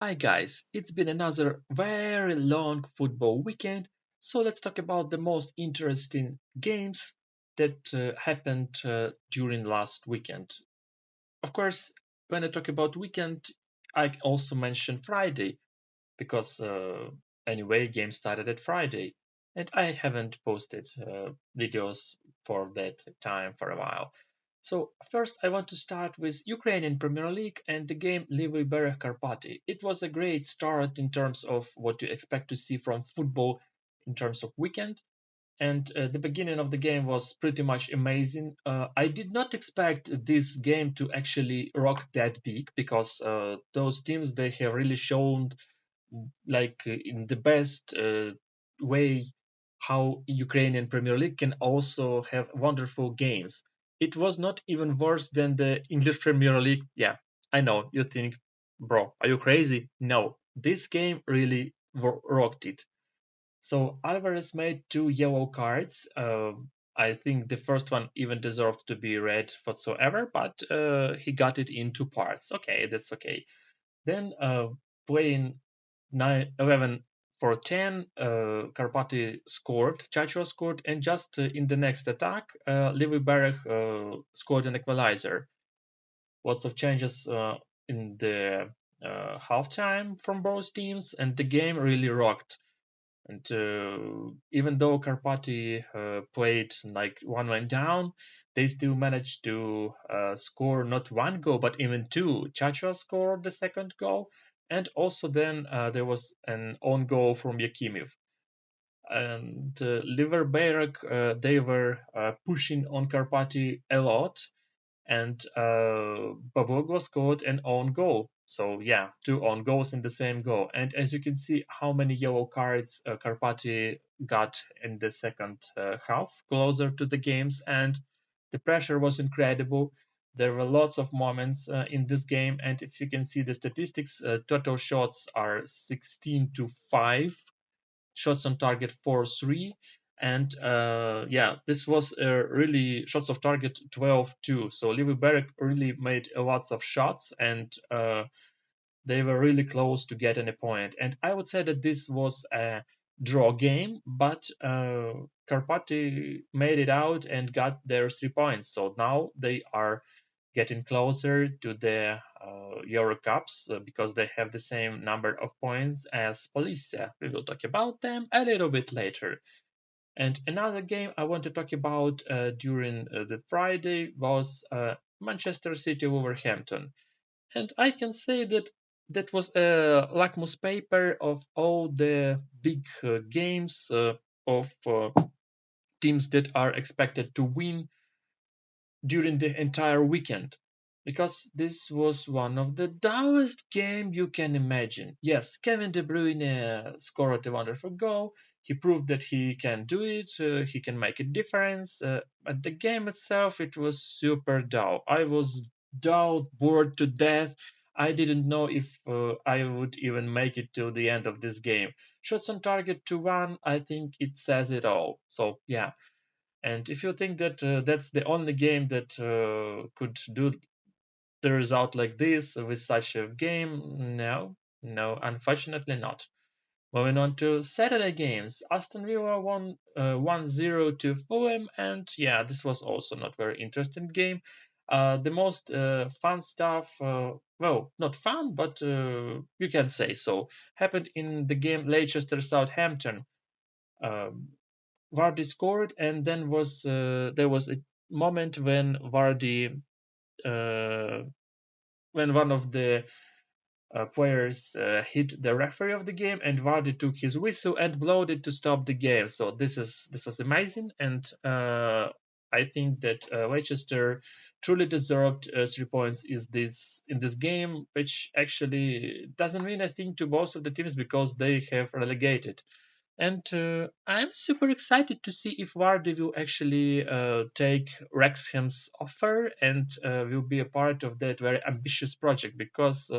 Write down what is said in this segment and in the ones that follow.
Hi guys, it's been another very long football weekend, so let's talk about the most interesting games that happened during last weekend. Of course, when I talk about weekend, I also mention Friday because anyway, game started at Friday, and I haven't posted videos for that time for a while. So first, I want to start with Ukrainian Premier League and the game Livy Bereh Karpaty. It was a great start in terms of what you expect to see from football in terms of weekend. And the beginning of the game was pretty much amazing. I did not expect this game to actually rock that big because those teams they have really shown like in the best way how Ukrainian Premier League can also have wonderful games. It was not even worse than the English Premier League. Yeah, I know you think, bro, are you crazy? No, this game really rocked it. So Alvarez made two yellow cards. I think the first one even deserved to be red whatsoever, but he got it in two parts. Okay, that's okay. Then playing 11 for 10, Karpaty scored, Chacho scored, and just in the next attack, Levi Berech scored an equalizer. Lots of changes in the halftime from both teams, and the game really rocked. And even though Karpaty played like one man down, they still managed to score not one goal but even two. Chacha scored the second goal, and also then there was an own goal from Yakimov. And Liverberg, they were pushing on Karpaty a lot, and Babogwa scored an own goal. So yeah, two own goals in the same goal. And as you can see, how many yellow cards Karpati got in the second half, closer to the games, and the pressure was incredible. There were lots of moments in this game, and if you can see the statistics, total shots are 16 to 5, shots on target 4-3, and yeah, this was really shots of target 12 too. So Levi Berek really made lots of shots, and they were really close to getting a point. And I would say that this was a draw game, but Karpati made it out and got their 3 points. So now they are getting closer to the Euro Cups because they have the same number of points as Policia. We will talk about them a little bit later. And another game I want to talk about during the Friday was Manchester City Wolverhampton. And I can say that that was a lakmus paper of all the big games of teams that are expected to win during the entire weekend, because this was one of the dullest game you can imagine. Yes, Kevin De Bruyne scored a wonderful goal. He proved that he can do it. He can make a difference. But the game itself, it was super dull. I was dull, bored to death. I didn't know if I would even make it to the end of this game. Shots on target to one, I think it says it all. So yeah, and if you think that that's the only game that could do the result like this with such a game, no, no, unfortunately not. Moving on to Saturday games, Aston Villa won 1-0 to Fulham, and yeah, this was also not very interesting game. The most fun stuff, well, not fun, but you can say so, happened in the game Leicester Southampton. Um, Vardy scored, and then was there was a moment uh, when one of the players hit the referee of the game, and Vardy took his whistle and blowed it to stop the game. So this was amazing, and I think that Leicester truly deserved 3 points is this in this game, which actually doesn't mean a thing to both of the teams because they have relegated. And I'm super excited to see if Vardy will actually take Wrexham's offer and will be a part of that very ambitious project, because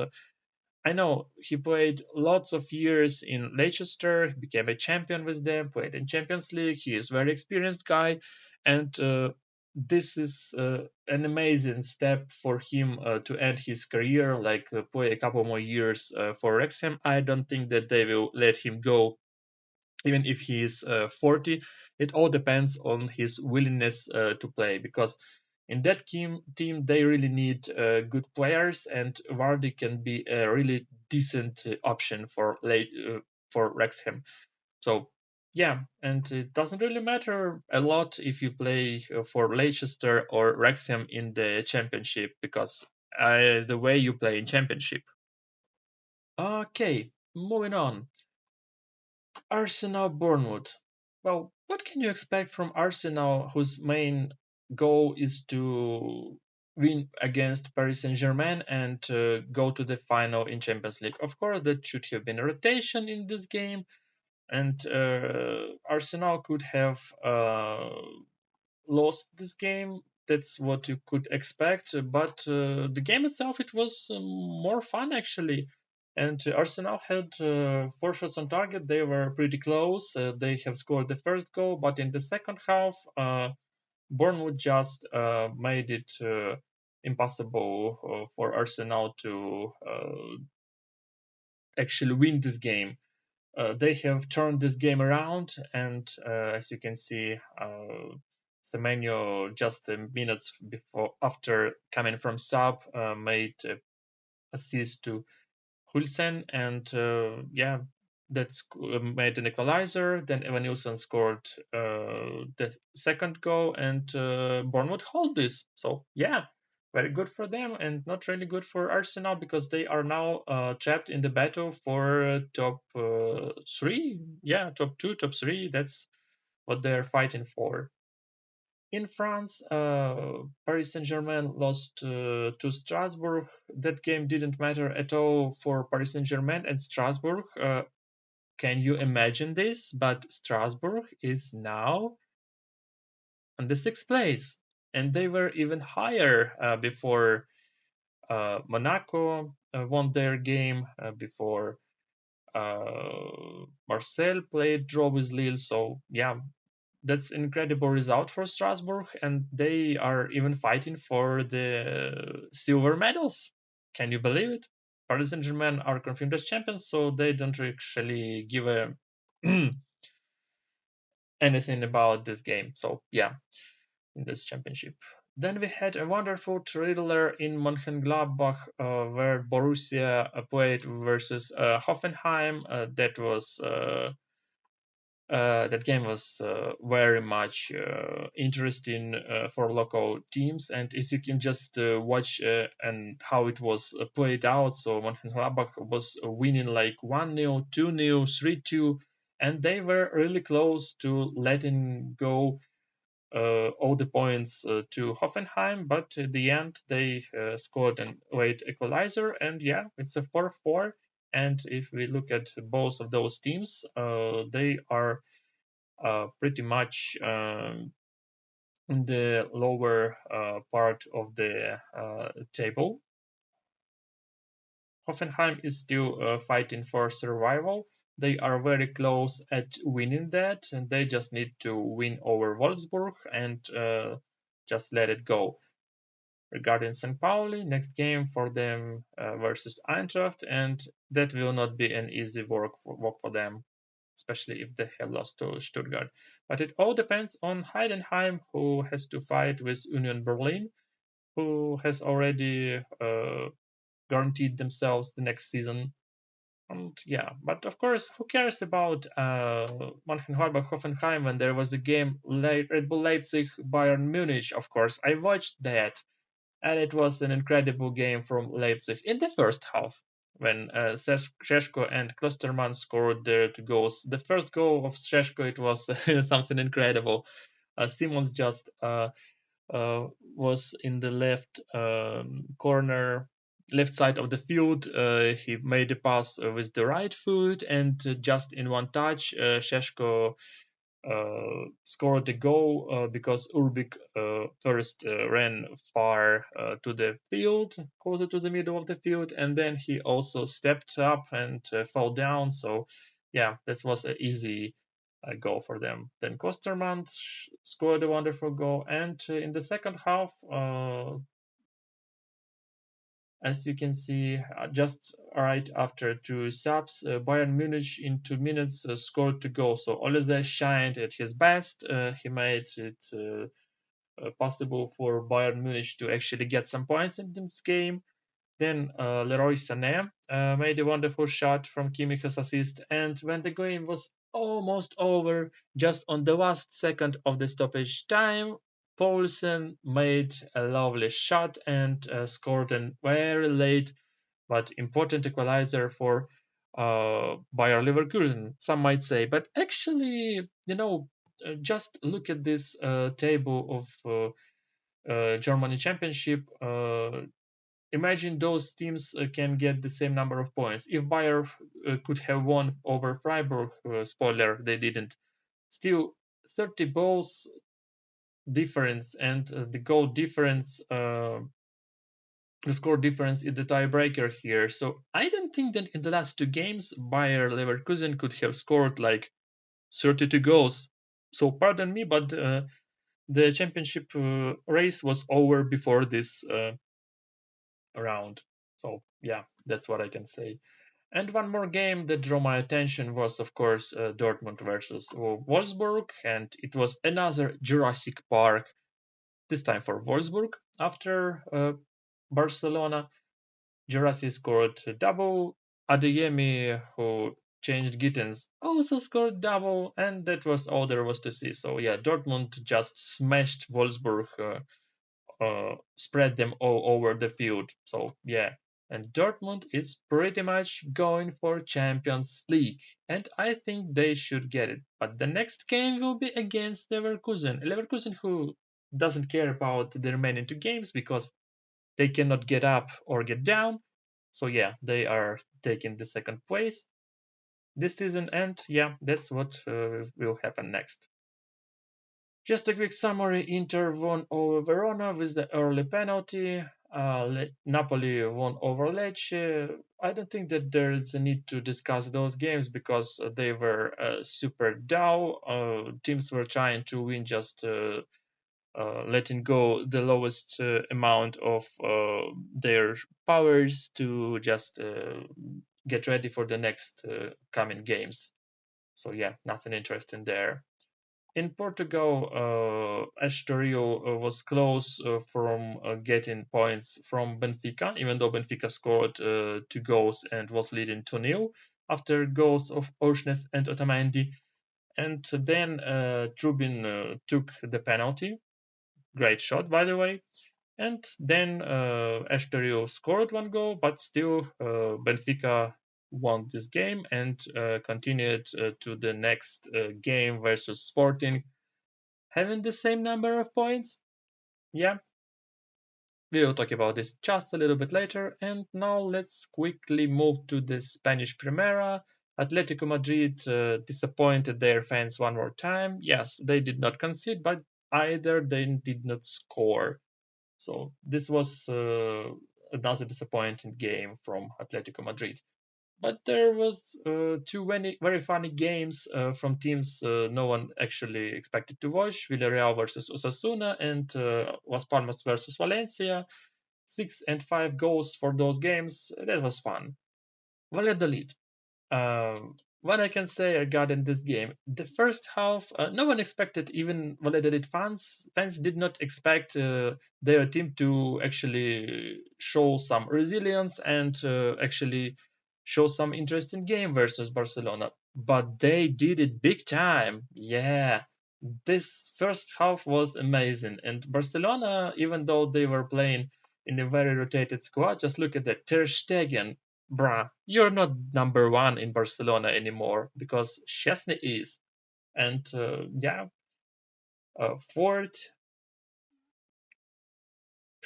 I know he played lots of years in Leicester, became a champion with them, played in Champions League. He is a very experienced guy, and this is an amazing step for him to end his career, like play a couple more years for Wrexham. I don't think that they will let him go, even if he is 40. It all depends on his willingness to play, because in that team they really need good players, and Vardy can be a really decent option for Wrexham. So yeah, and it doesn't really matter a lot if you play for Leicester or Wrexham in the Championship, because the way you play in Championship. Okay, moving on. Arsenal Bournemouth. Well, what can you expect from Arsenal, whose main goal is to win against Paris Saint-Germain and go to the final in Champions League? Of course, that should have been a rotation in this game, and Arsenal could have lost this game. That's what you could expect. But the game itself, it was more fun actually. And Arsenal had 4 shots on target. They were pretty close. They have scored the first goal, but in the second half, Bournemouth just made it impossible for Arsenal to actually win this game. They have turned this game around, and as you can see, Semenyo just minutes before after coming from sub made assist to Hulsen, and yeah, that's made an equalizer. Then Evan Nilsson scored the second goal, and Bournemouth hold this. So yeah, very good for them, and not really good for Arsenal, because they are now trapped in the battle for top 3. Yeah, top 2, top 3. That's what they're fighting for. In France, Paris Saint-Germain lost to Strasbourg. That game didn't matter at all for Paris Saint-Germain and Strasbourg. Can you imagine this? But Strasbourg is now on the 6th place, and they were even higher before Monaco won their game, before Marseille played draw with Lille. So yeah, that's an incredible result for Strasbourg, and they are even fighting for the silver medals. Can you believe it? Paris Saint-Germain are confirmed as champions, so they don't actually give a anything about this game. So yeah, in this championship. Then we had a wonderful thriller in Mönchengladbach, where Borussia played versus Hoffenheim. That game was very much interesting for local teams, and as you can just watch and how it was played out. So Mönchengladbach was winning like 1-0, 2-0, 3-2, and they were really close to letting go all the points to Hoffenheim, but at the end they scored an late equalizer, and yeah, it's a 4-4. And if we look at both of those teams, they are pretty much in the lower part of the table. Hoffenheim is still fighting for survival. They are very close at winning that, and they just need to win over Wolfsburg and just let it go. Regarding St. Pauli, next game for them versus Eintracht, and that will not be an easy work for them, especially if they have lost to Stuttgart. But it all depends on Heidenheim, who has to fight with Union Berlin, who has already guaranteed themselves the next season. And yeah, but of course, who cares about Mönchengladbach Hoffenheim when there was a game Red Bull Leipzig Bayern Munich? Of course, I watched that, and it was an incredible game from Leipzig in the first half when Šeško and Klosterman scored their 2 goals. The first goal of Šeško, it was something incredible. Simons just was in the left corner, left side of the field. He made a pass with the right foot, and just in one touch, Šeško scored the goal because Urbik first ran far to the field, closer to the middle of the field, and then he also stepped up and fell down. So yeah, that was an easy goal for them. Then Kosterman scored a wonderful goal, and in the second half, as you can see, just right after two subs, Bayern Munich in 2 minutes scored 2 goals. So Olise shined at his best. He made it possible for Bayern Munich to actually get some points in this game. Then Leroy Sané made a wonderful shot from Kimmich's assist, and when the game was almost over, just on the last second of the stoppage time, Poulsen made a lovely shot and scored a very late but important equalizer for Bayer Leverkusen, some might say. But actually, just look at this table of Germany Championship. Imagine those teams can get the same number of points. If Bayer could have won over Freiburg, spoiler, they didn't. Still, 30 goals difference and the goal difference, the score difference is the tiebreaker here. So I don't think that in the last two games, Bayer Leverkusen could have scored like 32 goals. So pardon me, but the championship race was over before this round. So yeah, that's what I can say. And one more game that drew my attention was, of course, Dortmund versus Wolfsburg, and it was another Jurassic Park. This time for Wolfsburg after Barcelona. Jurassic scored a double. Adeyemi, who changed Gittens, also scored double, and that was all there was to see. So yeah, Dortmund just smashed Wolfsburg, spread them all over the field. So yeah, and Dortmund is pretty much going for Champions League, and I think they should get it. But the next game will be against Leverkusen. Leverkusen, who doesn't care about the remaining two games because they cannot get up or get down. So yeah, they are taking the second place this season, and yeah, that's what will happen next. Just a quick summary: Inter won over Verona with the early penalty. Napoli won over Lecce. I don't think that there's a need to discuss those games because they were super dull. Teams were trying to win just letting go the lowest amount of their powers to just get ready for the next coming games. So yeah, nothing interesting there. In Portugal, Estoril was close from getting points from Benfica, even though Benfica scored 2 goals and was leading 2-0 after goals of Oshnes and Otamendi. And then Trubin took the penalty. Great shot, by the way. And then Estoril scored 1 goal, but still Benfica won this game and continued to the next game versus Sporting, having the same number of points. Yeah, we will talk about this just a little bit later. And now let's quickly move to the Spanish Primera. Atletico Madrid disappointed their fans one more time. Yes, they did not concede, but either they did not score. So this was another disappointing game from Atletico Madrid. But there was two very funny games from teams no one actually expected to watch: Villarreal versus Osasuna and Las Palmas versus Valencia. 6 and 5 goals for those games. That was fun. Valladolid. What I can say regarding this game: the first half, no one expected, even Valladolid fans did not expect their team to actually show some resilience and actually show some interesting game versus Barcelona. But they did it big time. Yeah, this first half was amazing. And Barcelona, even though they were playing in a very rotated squad, just look at that. Ter Stegen, bruh, you're not number one in Barcelona anymore because Szczesny is. And yeah, Ford,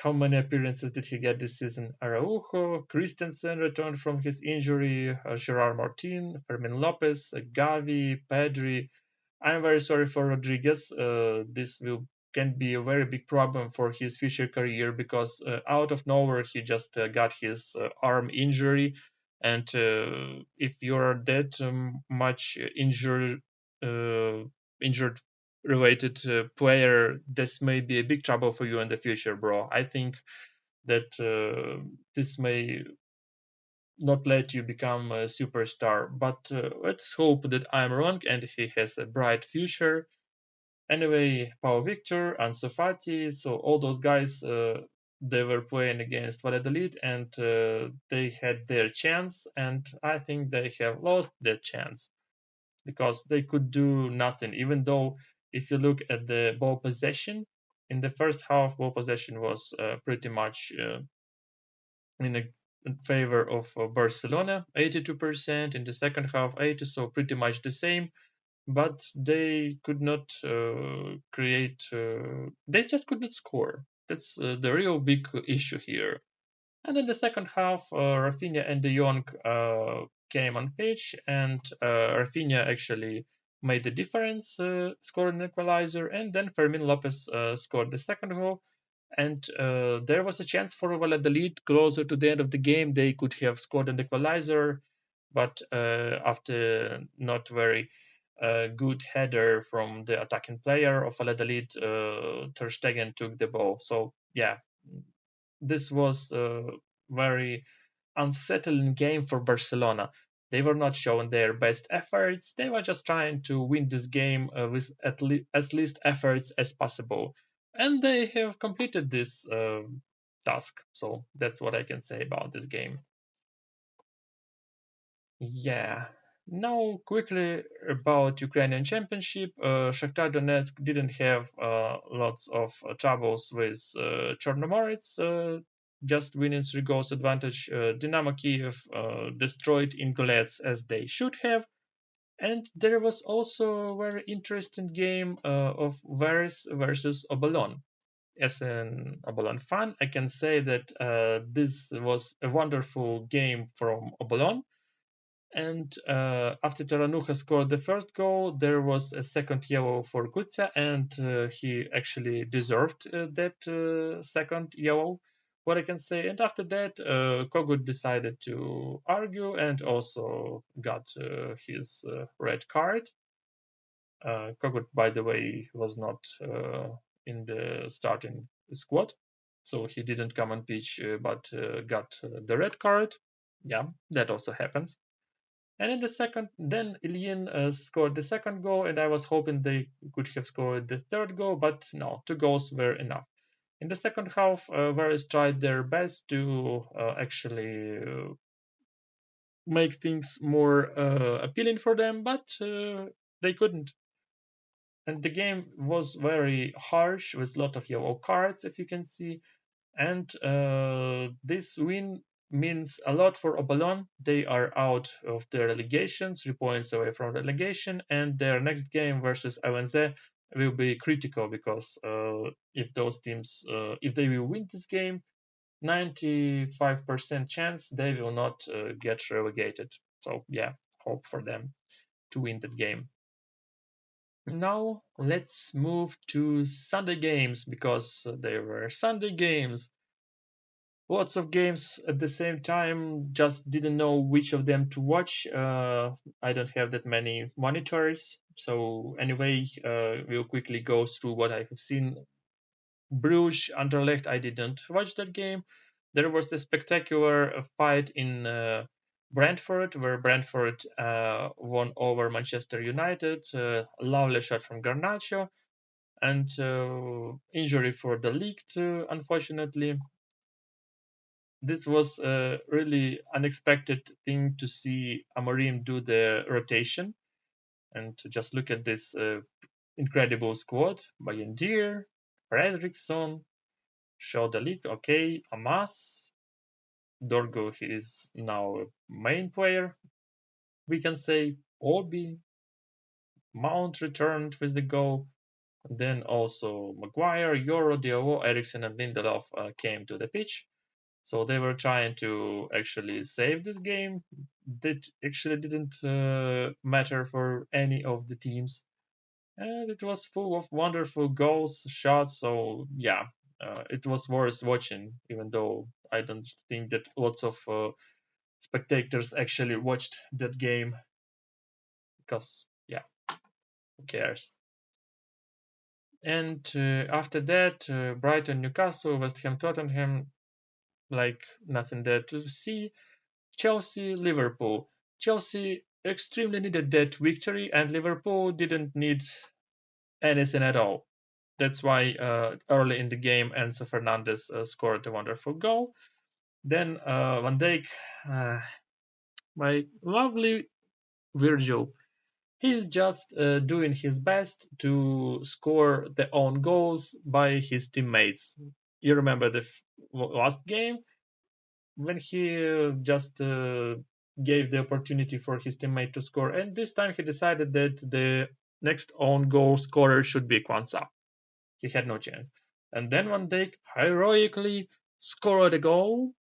how many appearances did he get this season? Araujo, Christensen returned from his injury, Gerard Martin, Fermin Lopez, Gavi, Pedri. I'm very sorry for Rodriguez. This can be a very big problem for his future career because out of nowhere he just got his arm injury, and if you're that much injured injured related player, this may be a big trouble for you in the future, bro. I think that this may not let you become a superstar, but let's hope that I'm wrong and he has a bright future. Anyway, Paul Victor, Ansu Fati, so all those guys, they were playing against Valladolid and they had their chance, and I think they have lost their chance because they could do nothing. Even though, if you look at the ball possession, in the first half, ball possession was pretty much in, a, in favor of Barcelona, 82%. In the second half, 80, so pretty much the same, but they could not create. They just could not score. That's the real big issue here. And in the second half, Rafinha and De Jong came on pitch, and Rafinha actually made the difference, scored an equalizer, and then Fermin Lopez scored the second goal. And there was a chance for Valladolid closer to the end of the game. They could have scored an equalizer, but after not very good header from the attacking player of Valladolid, Ter Stegen took the ball. So yeah, this was a very unsettling game for Barcelona. They were not showing their best efforts. They were just trying to win this game with as least efforts as possible. And they have completed this task. So that's what I can say about this game. Yeah. Now, quickly about Ukrainian Championship. Shakhtar Donetsk didn't have lots of troubles with Chernomorets, just winning 3 goals advantage. Dynamo Kiev destroyed Ingolets as they should have. And there was also a very interesting game of Varys versus Obolon. As an Obolon fan, I can say that this was a wonderful game from Obolon, and after Taranucha scored the first goal, there was a second yellow for Gutsa, and he actually deserved that second yellow, what I can say. And after that, Kogut decided to argue and also got his red card. Kogut, by the way, was not in the starting squad, so he didn't come on pitch, but got the red card. Yeah, that also happens. And in the second, then Ilyin scored the second goal, and I was hoping they could have scored the third goal, but no, 2 goals were enough. In the second half, Varys tried their best to actually make things more appealing for them, but they couldn't. And the game was very harsh with a lot of yellow cards, if you can see. And this win means a lot for Obalon. They are out of the relegation, 3 points away from relegation, and their next game versus LNZ will be critical because if those teams, if they will win this game, 95% chance they will not get relegated. So yeah, hope for them to win that game. Now let's move to Sunday games because there were Sunday games. Lots of games at the same time, just didn't know which of them to watch. I don't have that many monitors, so anyway, we'll quickly go through what I have seen. Bruges Anderlecht, I didn't watch that game. There was a spectacular fight in Brentford where Brentford won over Manchester United. Lovely shot from Garnacho, and injury for the league too, unfortunately. This was a really unexpected thing to see Amorim do the rotation and to just look at this incredible squad. Bayendir, Fredriksson, Shodalit, okay, Amas, Dorgo, he is now a main player. We can say Obi, Mount returned with the goal. Then also Maguire, Yoro, Diallo, Eriksson, and Lindelof came to the pitch. So they were trying to actually save this game. That actually didn't matter for any of the teams. And it was full of wonderful goals, shots. So yeah, it was worth watching, even though I don't think that lots of spectators actually watched that game because yeah. Who cares? And after that, Brighton, Newcastle, West Ham, Tottenham, like nothing there to see. Chelsea, Liverpool. Chelsea extremely needed that victory, and Liverpool didn't need anything at all. That's why early in the game, Enzo Fernandez scored a wonderful goal. Then Van Dijk, uh, my lovely Virgil, he's just doing his best to score the own goals by his teammates. You remember the last game when he just gave the opportunity for his teammate to score, and this time he decided that the next own goal scorer should be Kwanzaa. He had no chance. And then Van Dijk heroically scored a goal,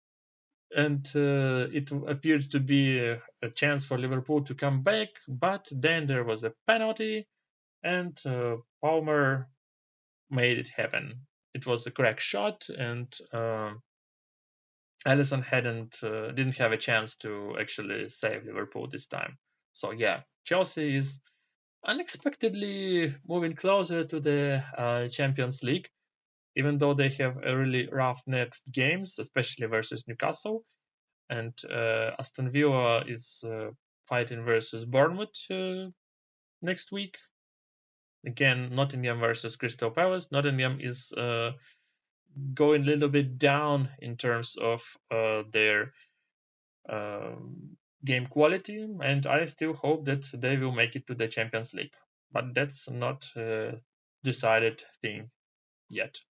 and it appeared to be a chance for Liverpool to come back, but then there was a penalty, and Palmer made it happen. It was a correct shot, and Alisson didn't have a chance to actually save Liverpool this time. So yeah, Chelsea is unexpectedly moving closer to the Champions League, even though they have a really rough next games, especially versus Newcastle. And Aston Villa is fighting versus Bournemouth next week. Again, Nottingham versus Crystal Palace. Nottingham is going a little bit down in terms of their game quality, and I still hope that they will make it to the Champions League. But that's not a decided thing yet.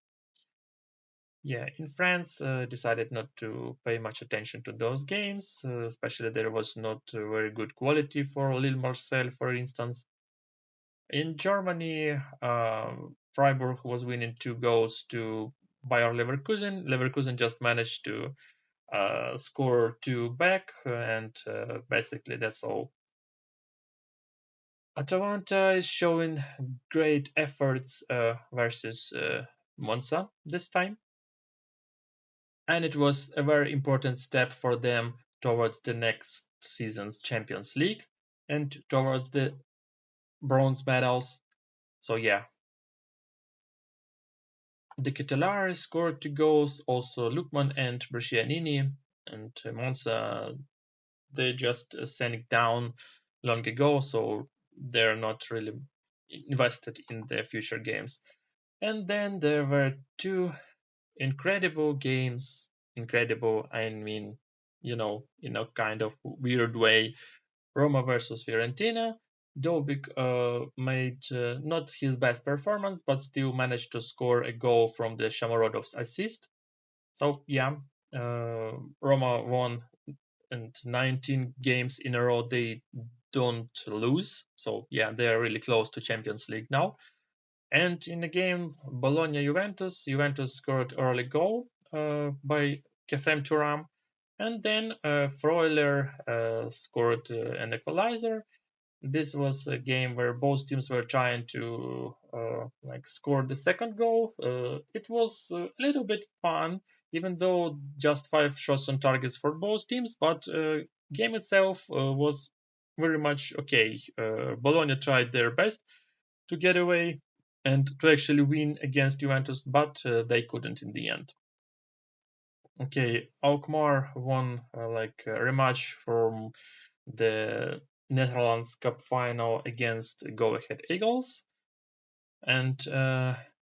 Yeah, in France, decided not to pay much attention to those games, especially there was not very good quality for Lille Marseille, for instance. In Germany, Freiburg was winning 2 goals to Bayer Leverkusen. Leverkusen just managed to score 2 back, and basically that's all. Atalanta is showing great efforts versus Monza this time, and it was a very important step for them towards the next season's Champions League and towards the bronze medals. So yeah, the Catalari scored 2 goals, also Lukman and Brescianini, and Monza they just sent it down long ago, so they're not really invested in their future games. And then there were 2 incredible games. Incredible, I mean, in a kind of weird way. Roma versus Fiorentina. Dobik made not his best performance, but still managed to score a goal from the Shamarodov's assist. So yeah, Roma won, and 19 games in a row they don't lose. So yeah, they are really close to Champions League now. And in the game Bologna-Juventus, Juventus scored early goal by Kefrem Turam, and then Freuler scored an equalizer. This was a game where both teams were trying to score the second goal. It was a little bit fun, even though just 5 shots on targets for both teams. But game itself was very much okay. Bologna tried their best to get away and to actually win against Juventus, but they couldn't in the end. Okay, Alkmaar won a rematch from the Netherlands Cup final against Go Ahead Eagles, and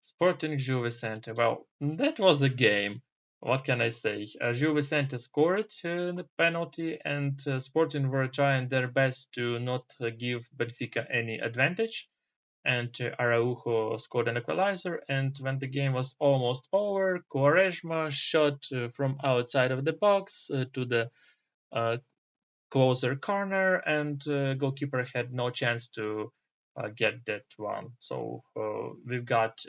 Sporting Gil Vicente. Well, that was a game. What can I say? Gil Vicente scored the penalty, and Sporting were trying their best to not give Benfica any advantage. And Araujo scored an equalizer. And when the game was almost over, Quaresma shot from outside of the box to the uh, closer corner, and goalkeeper had no chance to get that one. So we've got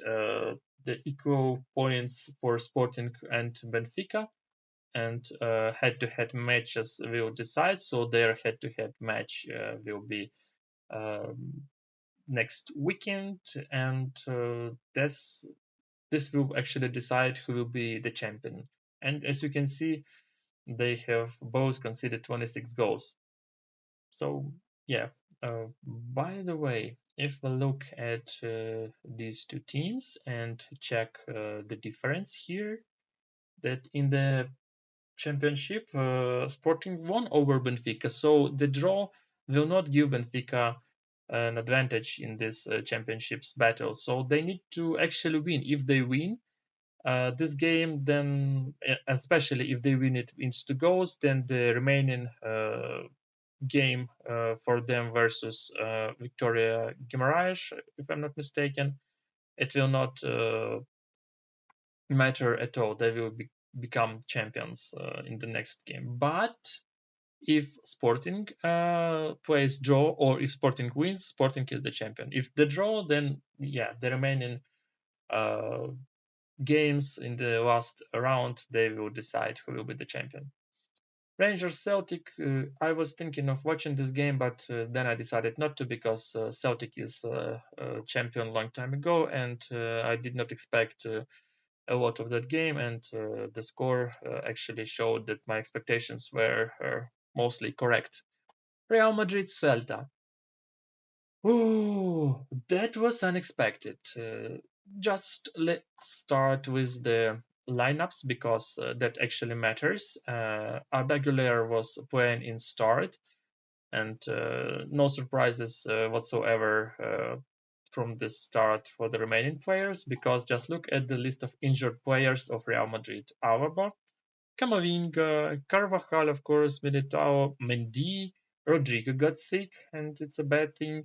the equal points for Sporting and Benfica, and head-to-head matches will decide. So their head-to-head match will be next weekend, and this will actually decide who will be the champion. And as you can see, they have both conceded 26 goals. So yeah. By the way, if we look at these two teams and check the difference here, that in the championship, Sporting won over Benfica, so the draw will not give Benfica an advantage in this championships battle. So they need to actually win. If they win this game, then especially if they win it into the goals, then the remaining game for them versus Victoria Guimaraes, if I'm not mistaken, it will not matter at all. They will become champions in the next game. But if Sporting plays draw, or if Sporting wins, Sporting is the champion. If the draw, then yeah, the remaining uh, games in the last round, they will decide who will be the champion. Rangers Celtic, I was thinking of watching this game, but then I decided not to, because Celtic is a champion long time ago, and I did not expect a lot of that game, and the score actually showed that my expectations were mostly correct. Real Madrid Celta. Oh, that was unexpected. Just let's start with the lineups, because that actually matters. Arda Güler was playing in start, and no surprises whatsoever from the start for the remaining players, because just look at the list of injured players of Real Madrid. Alaba, Camavinga, Carvajal, of course, Militao, Mendy, Rodrigo got sick, and it's a bad thing.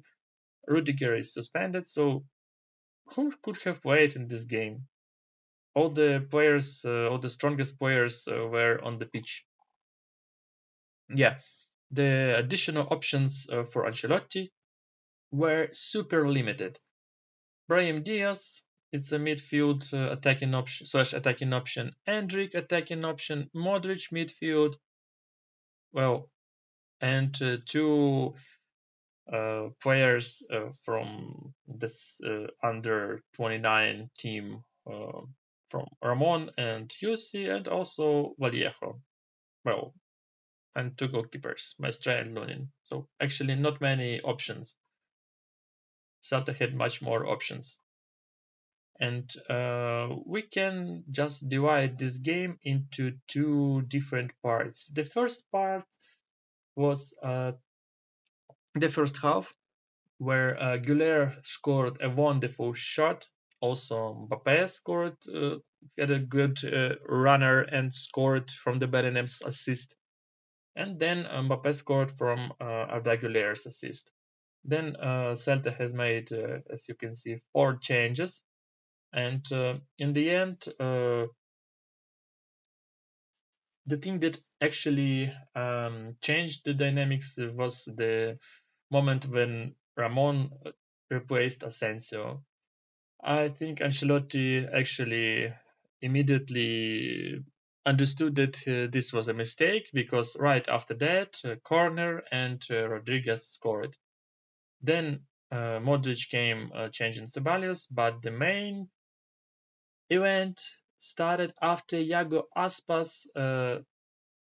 Rudiger is suspended, so who could have played in this game? All the players, all the strongest players were on the pitch. Yeah, the additional options for Ancelotti were super limited. Brahim Diaz, it's a midfield attacking option slash attacking option. Endrick attacking option. Modric midfield. Well, and two players from this under 29 team from Ramon and Yussi, and also Vallejo. Well, and two goalkeepers, Mestre and Lunin. So actually, not many options. Celta had much more options. And we can just divide this game into two different parts. The first part was the first half, where Güler scored a wonderful shot. Also, Mbappe scored, had a good runner and scored from the Bellingham assist. And then Mbappe scored from Arda Güler's assist. Then Celta has made, as you can see, 4 changes. And in the end, the thing that actually changed the dynamics was the moment when Ramon replaced Asensio. I think Ancelotti actually immediately understood that this was a mistake, because right after that, corner and Rodriguez scored. Then Modric came changing Ceballos, but the main event started after Iago Aspas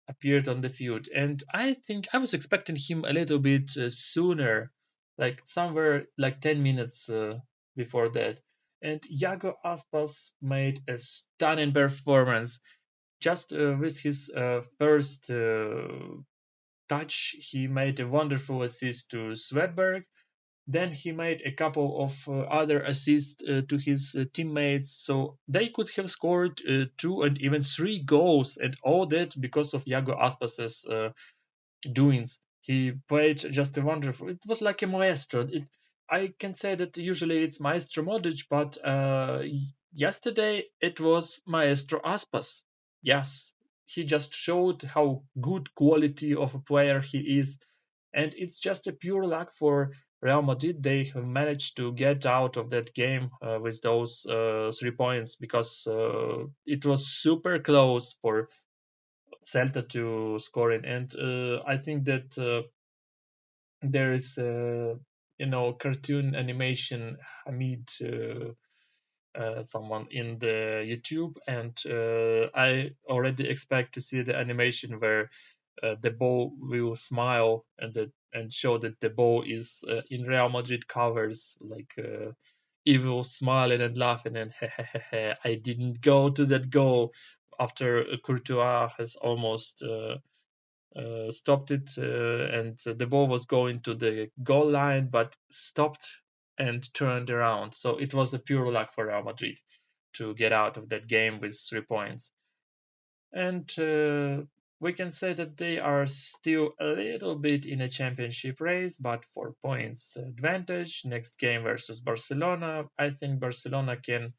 appeared on the field, and I think I was expecting him a little bit sooner, like somewhere like 10 minutes before that. And Iago Aspas made a stunning performance. Just with his first touch, he made a wonderful assist to Swedberg. Then he made a couple of other assists to his teammates, so they could have scored 2 and even 3 goals, and all that because of Iago Aspas's doings. He played just a wonderful. It was like a maestro. I can say that usually it's Maestro Modric, but yesterday it was Maestro Aspas. Yes, he just showed how good quality of a player he is, and it's just a pure luck for Real Madrid. They have managed to get out of that game with those 3 points, because it was super close for Celta to score it. And I think that there is, cartoon animation Hamid. Someone in the YouTube, and I already expect to see the animation where the ball will smile and show that the ball is in Real Madrid covers, like evil smiling and laughing and I didn't go to that goal after Courtois has almost stopped it, and the ball was going to the goal line but stopped and turned around. So it was a pure luck for Real Madrid to get out of that game with 3 points. And we can say that they are still a little bit in a championship race, but 4 points advantage. Next game versus Barcelona. I think Barcelona can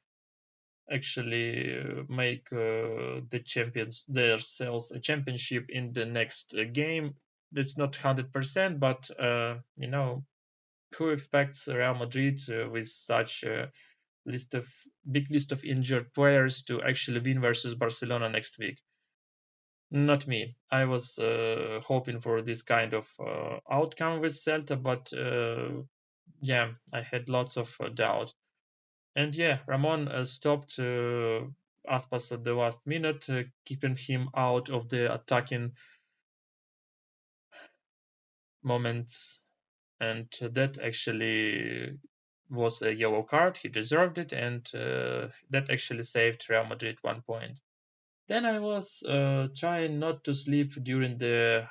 actually make the champions themselves a championship in the next game. That's not 100%, but who expects Real Madrid with such a big list of injured players to actually win versus Barcelona next week? Not me. I was hoping for this kind of outcome with Celta, but yeah, I had lots of doubt. And yeah, Ramon stopped Aspas at the last minute, keeping him out of the attacking moments. And that actually was a yellow card. He deserved it, and that actually saved Real Madrid 1 point. Then I was trying not to sleep during the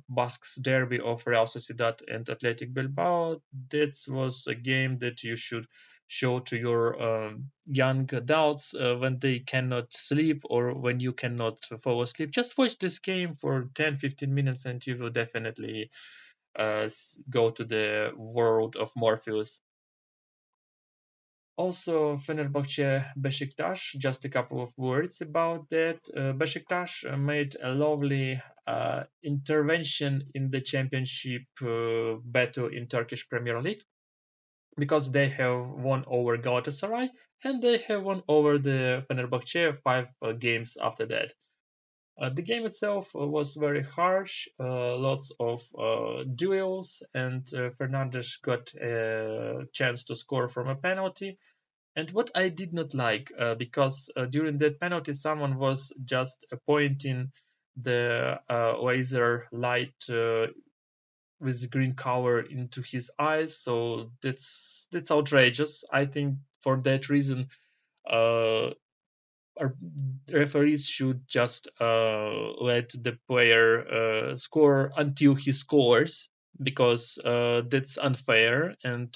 Basques derby of Real Sociedad and Athletic Bilbao. That was a game that you should show to your young adults when they cannot sleep or when you cannot fall asleep. Just watch this game for 10-15 minutes and you will definitely go to the world of Morpheus. Also, Fenerbahce-Besiktas, just a couple of words about that. Besiktas made a lovely intervention in the championship battle in Turkish Premier League because they have won over Galatasaray and they have won over the Fenerbahce 5 games after that. The game itself was very harsh, lots of duels, and Fernandes got a chance to score from a penalty. And what I did not like, because during that penalty, someone was just pointing the laser light with green color into his eyes, so that's outrageous. I think for that reason, uh, referees should just let the player score until he scores because that's unfair and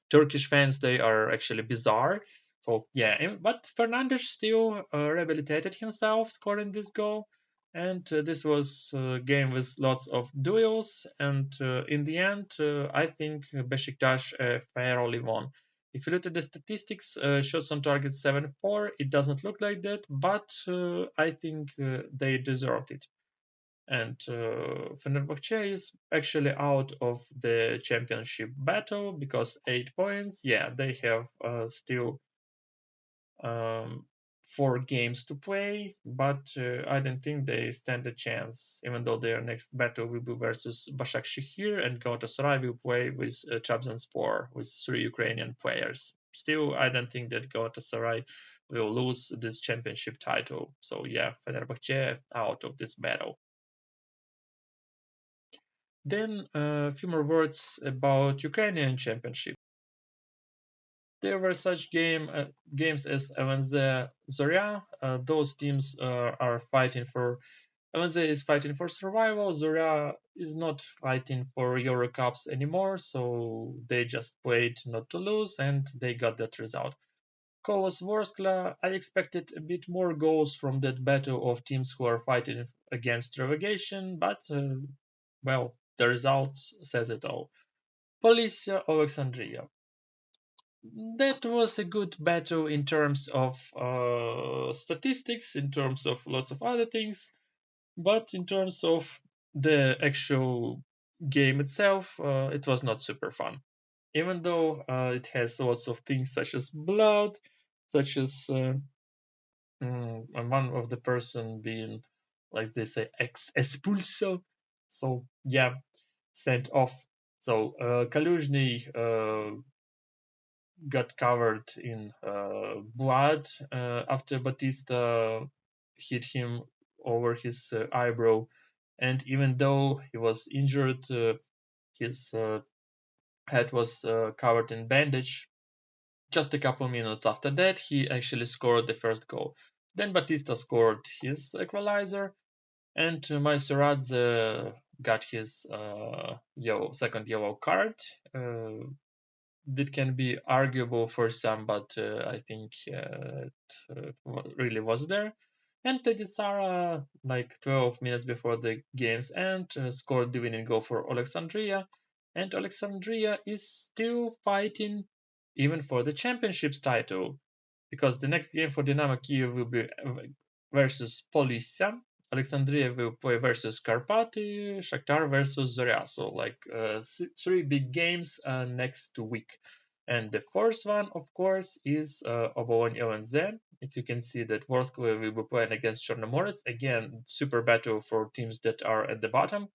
Turkish fans they are actually bizarre. So yeah, but Fernandes still rehabilitated himself scoring this goal, and this was a game with lots of duels. And in the end, I think Besiktas fairly won. If you look at the statistics, shots on target 7-4, it doesn't look like that, but I think they deserved it. And Fenerbahce is actually out of the championship battle because 8 points. Yeah, they have still um, 4 games to play, but I don't think they stand a chance, even though their next battle will be versus Başakşehir and Galatasaray will play with Trabzonspor with 3 Ukrainian players. Still, I don't think that Galatasaray will lose this championship title. So yeah, Fenerbahce out of this battle. Then a few more words about Ukrainian Championship. There were such games as LNZ Zorya. Those teams are fighting for. LNZ is fighting for survival. Zorya is not fighting for Euro Cups anymore, so they just played not to lose, and they got that result. Kolos Vorskla, I expected a bit more goals from that battle of teams who are fighting against relegation, but well, the results says it all. Policia Alexandria, that was a good battle in terms of statistics, in terms of lots of other things, but in terms of the actual game itself, it was not super fun. Even though it has lots of things such as blood, such as one of the person being, like they say, expulso. So yeah, sent off. So Kaluzhny got covered in blood after Batista hit him over his eyebrow. And even though he was injured, his head was covered in bandage. Just a couple minutes after that, he actually scored the first goal. Then Batista scored his equalizer, and Maisoradze got his second yellow card. That can be arguable for some, but I think it really was there. And Teddy like 12 minutes before the game's end, scored the winning goal for Alexandria. And Alexandria is still fighting even for the championship's title, because the next game for Dynamo Kiev will be versus Polisia. Alexandria will play versus Karpaty, Shakhtar versus Zorya. So like three big games next week. And the fourth one, of course, is Obologne LNZ. If you can see that Vorskla will be playing against Chernomorets. Again, super battle for teams that are at the bottom.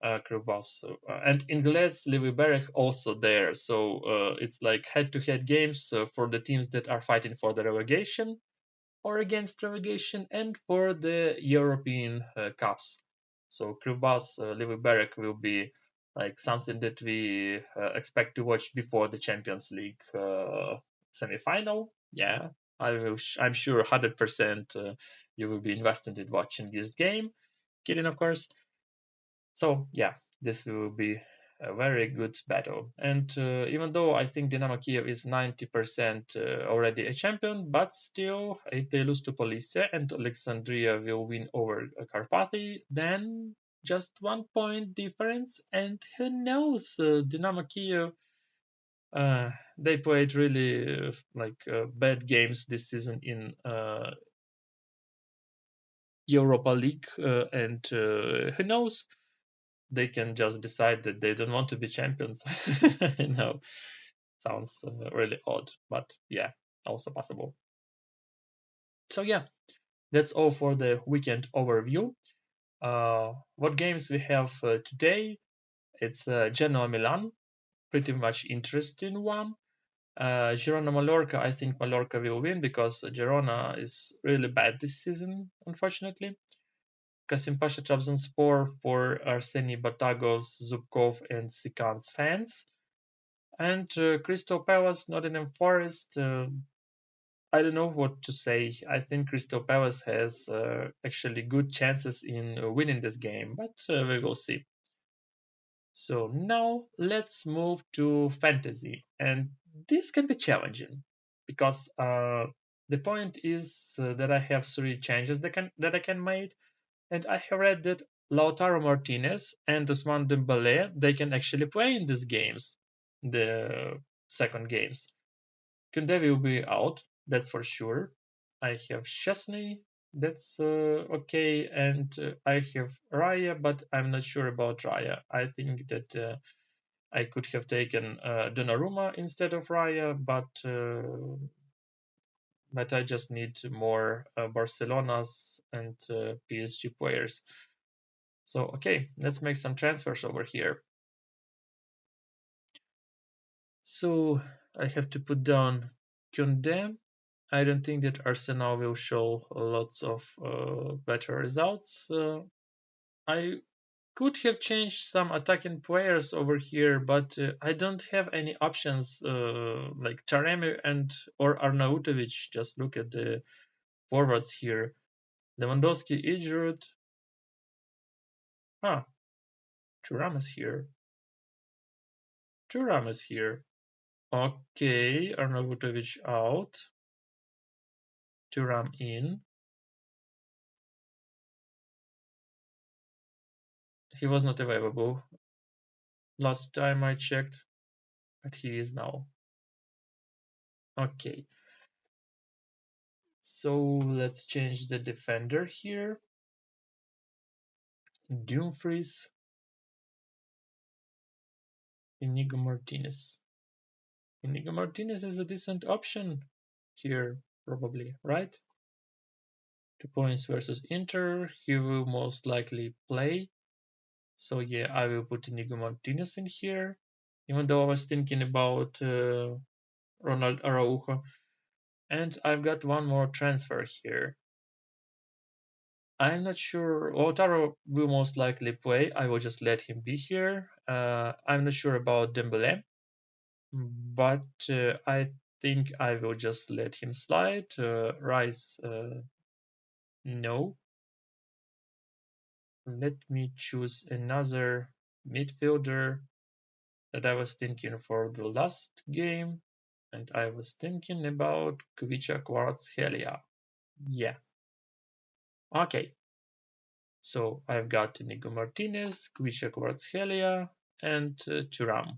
And Ingles Levi also there. So it's like head-to-head games for the teams that are fighting for the relegation or against relegation and for the European Cups. So Krivbas Levi will be like something that we expect to watch before the Champions League semi-final. Yeah, I'm sure 100% you will be invested in watching this game. Kidding, of course. So yeah, this will be a very good battle. And even though I think Dynamo Kiev is 90% already a champion, but still, if they lose to Police and Alexandria will win over Karpaty, then just 1 point difference. And who knows, Dynamo Kiev, they played really bad games this season in Europa League, and who knows, they can just decide that they don't want to be champions. You know, sounds really odd, but yeah, also possible. So yeah, that's all for the weekend overview. What games we have today? It's Genoa Milan, pretty much interesting one. Girona Mallorca, I think Mallorca will win because Girona is really bad this season, unfortunately. Kasimpasha Trabzonspor for Arseny Batagos, Zubkov, and Sikan's fans. And Crystal Palace, Nottingham Forest. I don't know what to say. I think Crystal Palace has actually good chances in winning this game, but we will see. So now let's move to fantasy, and this can be challenging because the point is that I have three changes that I can make, and I have read that Lautaro Martinez and Ousmane Dembele they can actually play in these games, the second games. Kunde will be out, that's for sure. I have Chesney, that's okay, and I have Raya, but I'm not sure about Raya. I think that I could have taken Donnarumma instead of Raya, but I just need more Barcelona's and PSG players. So okay, let's make some transfers over here. So I have to put down Kunde. I don't think that Arsenal will show lots of better results. I could have changed some attacking players over here, but I don't have any options like Taremi and or Arnautovic. Just look at the forwards here. Lewandowski injured. Ah, Thuram is here. Thuram is here. Okay, Arnautovic out. Thuram in. He was not available last time I checked, but he is now. Okay, so let's change the defender here. Dumfries, Inigo Martinez. Inigo Martinez is a decent option here, probably, right? 2 points versus Inter. He will most likely play. So yeah, I will put Inigo Martinez in here. Even though I was thinking about Ronald Araujo. And I've got one more transfer here. I'm not sure. Lautaro will most likely play. I will just let him be here. I'm not sure about Dembele, but I think I will just let him slide. Rice, no. Let me choose another midfielder that I was thinking for the last game, and I was thinking about Kvicha Kvaratskhelia. Yeah. Okay. So I've got Inigo Martinez, Kvicha Kvaratskhelia, and Thuram.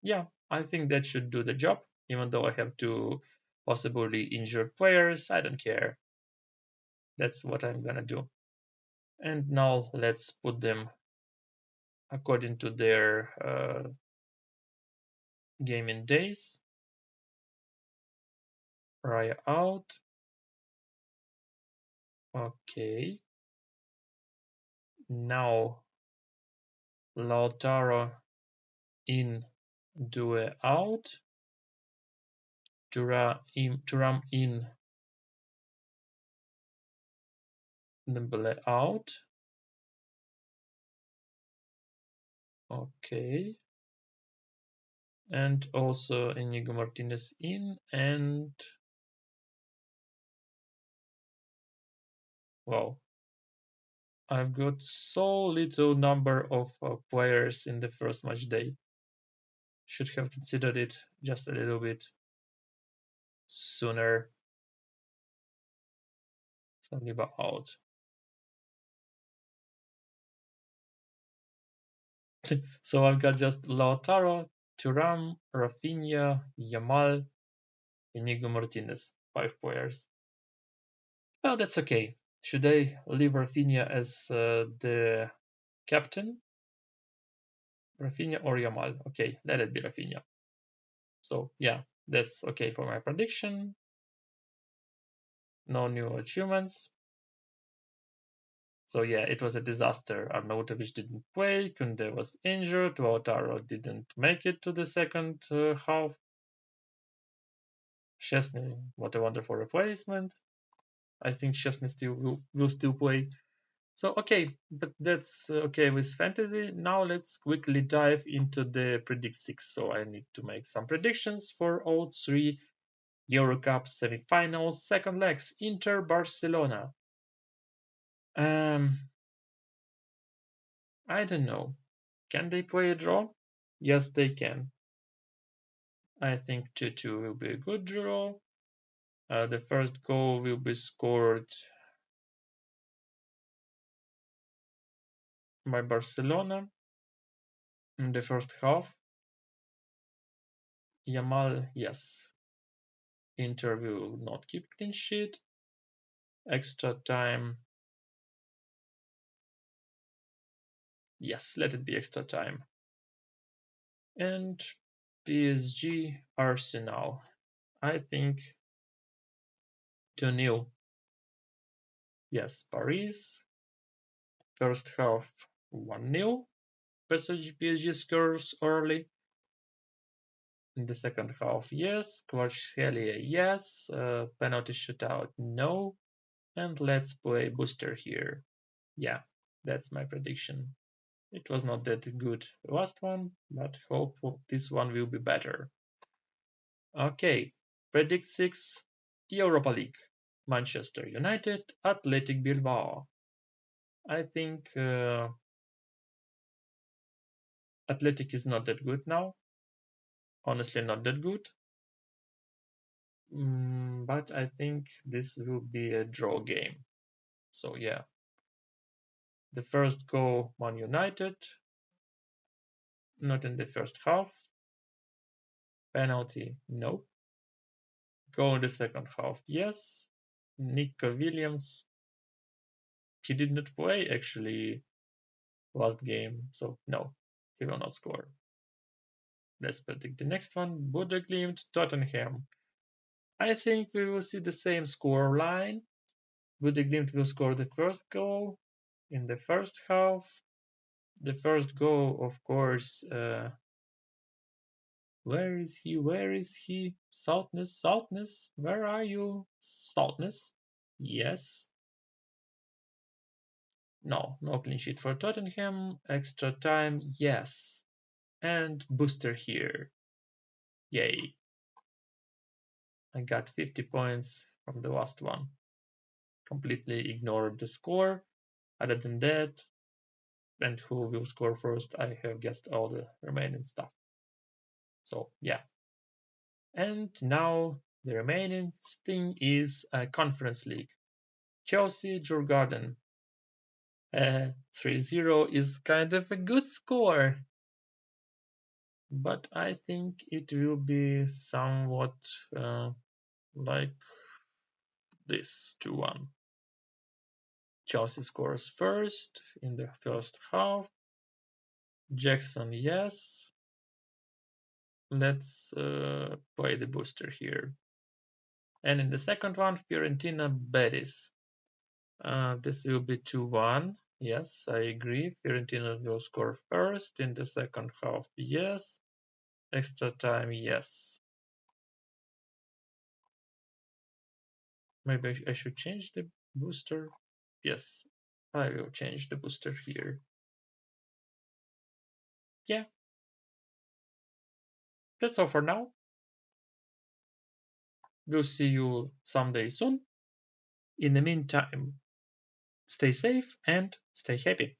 Yeah, I think that should do the job. Even though I have two possibly injured players, I don't care. That's what I'm gonna do. And now let's put them according to their gaming days. Raya out. Okay. Now Lautaro in, Due out. Thuram in, Dembele out. Okay. And also Inigo Martinez in, and well, I've got so little number of players in the first match day. Should have considered it just a little bit sooner. Saliba out. So I've got just Lautaro, Thuram, Rafinha, Yamal, Inigo Martinez. 5 players. Well, that's okay. Should I leave Rafinha as the captain? Rafinha or Yamal? Okay, let it be Rafinha. So yeah, that's okay for my prediction. No new achievements. So yeah, it was a disaster. Arnautovic didn't play, Kunde was injured, Lautaro didn't make it to the second half. Szczesny, what a wonderful replacement. I think Szczesny will still play. So okay, but that's okay with fantasy. Now let's quickly dive into the Predict 6. So I need to make some predictions for all 3 Euro Cup semi-finals, second legs, Inter Barcelona. I don't know. Can they play a draw? Yes, they can. I think 2-2 will be a good draw. The first goal will be scored by Barcelona in the first half. Yamal, yes. Inter will not keep clean sheet. Extra time. Yes, let it be extra time. And PSG Arsenal. I think 2-0. Yes, Paris. First half 1-0. PSG scores early. In the second half, yes. Kvaratskhelia, yes. Penalty shootout, no. And let's play booster here. Yeah, that's my prediction. It was not that good last one, but hope this one will be better. Okay, predict 6 Europa League. Manchester United, Athletic Bilbao. I think Athletic is not that good now. Honestly, not that good. But I think this will be a draw game. So yeah. The first goal, Man United. Not in the first half. Penalty, no. Goal in the second half, yes. Nico Williams. He did not play actually last game, so no, he will not score. Let's predict the next one. Glimt, Tottenham. I think we will see the same score line. Glimt will score the first goal in the first half. The first goal, of course, where is he? Where is he? Saltness, Saltness, where are you? Saltness? Yes. No clean sheet for Tottenham. Extra time, yes. And booster here. Yay. I got 50 points from the last one. Completely ignored the score. Other than that, and who will score first, I have guessed all the remaining stuff. So yeah. And now the remaining thing is a Conference League. Chelsea, Djurgården. 3-0 is kind of a good score, but I think it will be somewhat like this 2-1. Chelsea scores first in the first half. Jackson, yes. Let's play the booster here. And in the second one, Fiorentina, Betis. This will be 2-1. Yes, I agree. Fiorentina will score first in the second half. Yes. Extra time, yes. Maybe I should change the booster. Yes, I will change the booster here. Yeah, that's all for now. We'll see you someday soon. In the meantime, stay safe and stay happy.